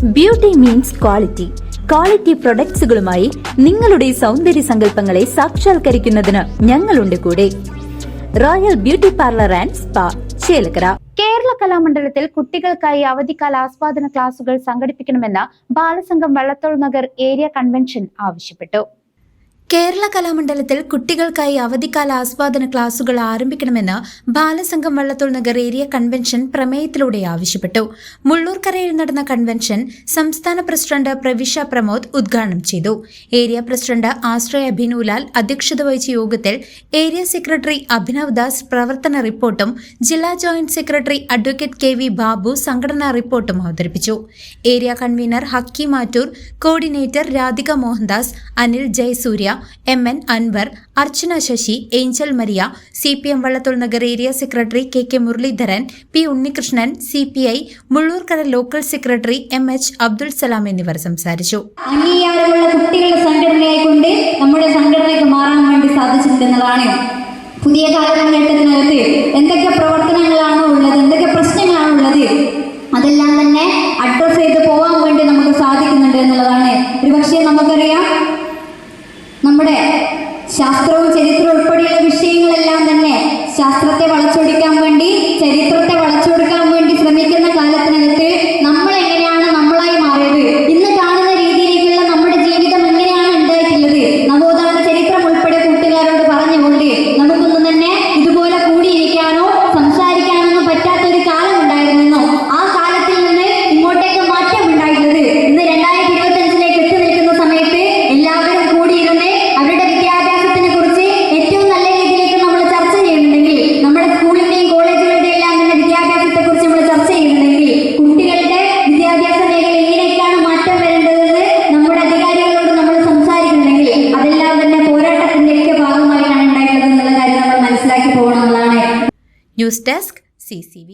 Beauty means quality. Quality പ്രൊഡക്ട്സുകളുമായി നിങ്ങളുടെ സൗന്ദര്യ സങ്കല്പങ്ങളെ സാക്ഷാത്കരിക്കുന്നതിന് ഞങ്ങളുണ്ട് കൂടെ. Royal beauty parlour and spa, Chelakkara. Kerala കലാമണ്ഡലത്തിൽ കുട്ടികൾക്കായി അവധിക്കാല ആസ്വാദന ക്ലാസുകൾ സംഘടിപ്പിക്കണമെന്ന് ബാലസംഘം വള്ളത്തോൾ നഗർ ഏരിയ കൺവെൻഷൻ ആവശ്യപ്പെട്ടു. കേരള കലാമണ്ഡലത്തിൽ കുട്ടികൾക്കായി അവധിക്കാല ആസ്വാദന ക്ലാസുകൾ ആരംഭിക്കണമെന്ന് ബാലസംഘം വള്ളത്തോൾ നഗർ ഏരിയ കൺവെൻഷൻ പ്രമേയത്തിലൂടെ ആവശ്യപ്പെട്ടു. മുള്ളൂർക്കരയിൽ നടന്ന കൺവെൻഷൻ സംസ്ഥാന പ്രസിഡന്റ് പ്രവിശ പ്രമോദ് ഉദ്ഘാടനം ചെയ്തു. ഏരിയ പ്രസിഡന്റ് ആശ്രയ അഭിനൂലാൽ അധ്യക്ഷത വഹിച്ച യോഗത്തിൽ ഏരിയ സെക്രട്ടറി അഭിനവ് ദാസ് പ്രവർത്തന റിപ്പോർട്ടും ജില്ലാ joint secretary advocate KV Babu സംഘടനാ റിപ്പോർട്ടും അവതരിപ്പിച്ചു. Area convener Hakki Mattoor, coordinator Radhika Mohandas, Anil Jayasurya, MN Anwar, Archana Sasi, Angel Maria, CPM Vallathol Nagar area secretary KK Muraleedharan, P Unnikrishnan, CPI Mullurkara local secretary MH Abdul Salam എന്നിവർ സംസാരിച്ചു. അംഗീകാരമുള്ള കുട്ടികളുടെ സംഘടനയായിക്കൊണ്ട് നമ്മുടെ സംഘടനയ്ക്ക് മാറാൻ വേണ്ടി സാധിച്ചിട്ടുള്ളതാണ്. പുതിയ കാലഘട്ടത്തിനകത്ത് എന്തൊക്കെ പ്രവർത്തനങ്ങളാണോ ഉള്ളത്, എന്തൊക്കെ പ്രശ്നങ്ങളാണോ ഉള്ളത്, അതെല്ലാം തന്നെ അഡ്രസ് ചെയ്ത് പോകാൻ വേണ്ടി നമുക്ക് സാധിക്കുന്നുണ്ട് എന്നുള്ളതാണ്. ഒരുപക്ഷെ നമുക്കറിയാം, നമ്മുടെ ശാസ്ത്രവും ചരിത്രവും ഉൾപ്പെടെയുള്ള വിഷയങ്ങളെല്ലാം തന്നെ ശാസ്ത്രത്തെ വളച്ചൊടിക്കാൻ വേണ്ടി, ചരിത്രത്തെ വളച്ചൊടുക്കാൻ വേണ്ടി ശ്രമിക്കുന്ന കാലത്തിനകത്ത് നമ്മൾ എങ്ങനെയാണ് നമ്മളായി മാറിയത്, ഇന്ന് കാണുന്ന രീതിയിലേക്കുള്ള നമ്മുടെ ജീവിതം എങ്ങനെയാണ് ഉണ്ടായിട്ടുള്ളത്, നവോത്ഥാന ചരിത്രം ഉൾപ്പെടെ കൂട്ടുകാരോട് പറഞ്ഞുകൊണ്ട് നമുക്കൊന്നും തന്നെ ഇതുപോലെ കൂടിയിരിക്കാനോ സംസാരിക്കാനോ പറ്റാത്തൊരു കാലം ഉണ്ടായിരുന്നെന്നോ, ആ കാലത്തിൽ നിന്ന് ഇങ്ങോട്ടേക്ക് മാറ്റം ഉണ്ടായിട്ടുള്ളത് ഇന്ന് 2025 എത്തി നിൽക്കുന്ന സമയത്ത് എല്ലാവരും കൂടിയിരുന്ന് അവരുടെ വിദ്യാഭ്യാസത്തിനെ കുറിച്ച് ഏറ്റവും നല്ല രീതിയിലേക്ക് നമ്മൾ ചർച്ച ചെയ്യുന്നുണ്ടെങ്കിൽ, നമ്മുടെ സ്കൂളിന്റെയും കോളേജുകളുടെയും എല്ലാം തന്നെ വിദ്യാഭ്യാസത്തെ കുറിച്ച് നമ്മൾ ചർച്ച ചെയ്യുന്നുണ്ടെങ്കിൽ, കുട്ടികളുടെ വിദ്യാഭ്യാസ മേഖല എങ്ങനെയൊക്കെയാണ് മാറ്റം വരേണ്ടതെന്ന് നമ്മുടെ അധികാരികളോട് നമ്മൾ സംസാരിക്കുന്നുണ്ടെങ്കിൽ, അതെല്ലാം തന്നെ പോരാട്ടത്തിന്റെയൊക്കെ ഭാഗമായിട്ടാണ് ഉണ്ടായിട്ടുള്ളത് എന്നുള്ള കാര്യം നമ്മൾ മനസ്സിലാക്കി പോകണമെന്നുള്ളതാണ്. News desk CCV.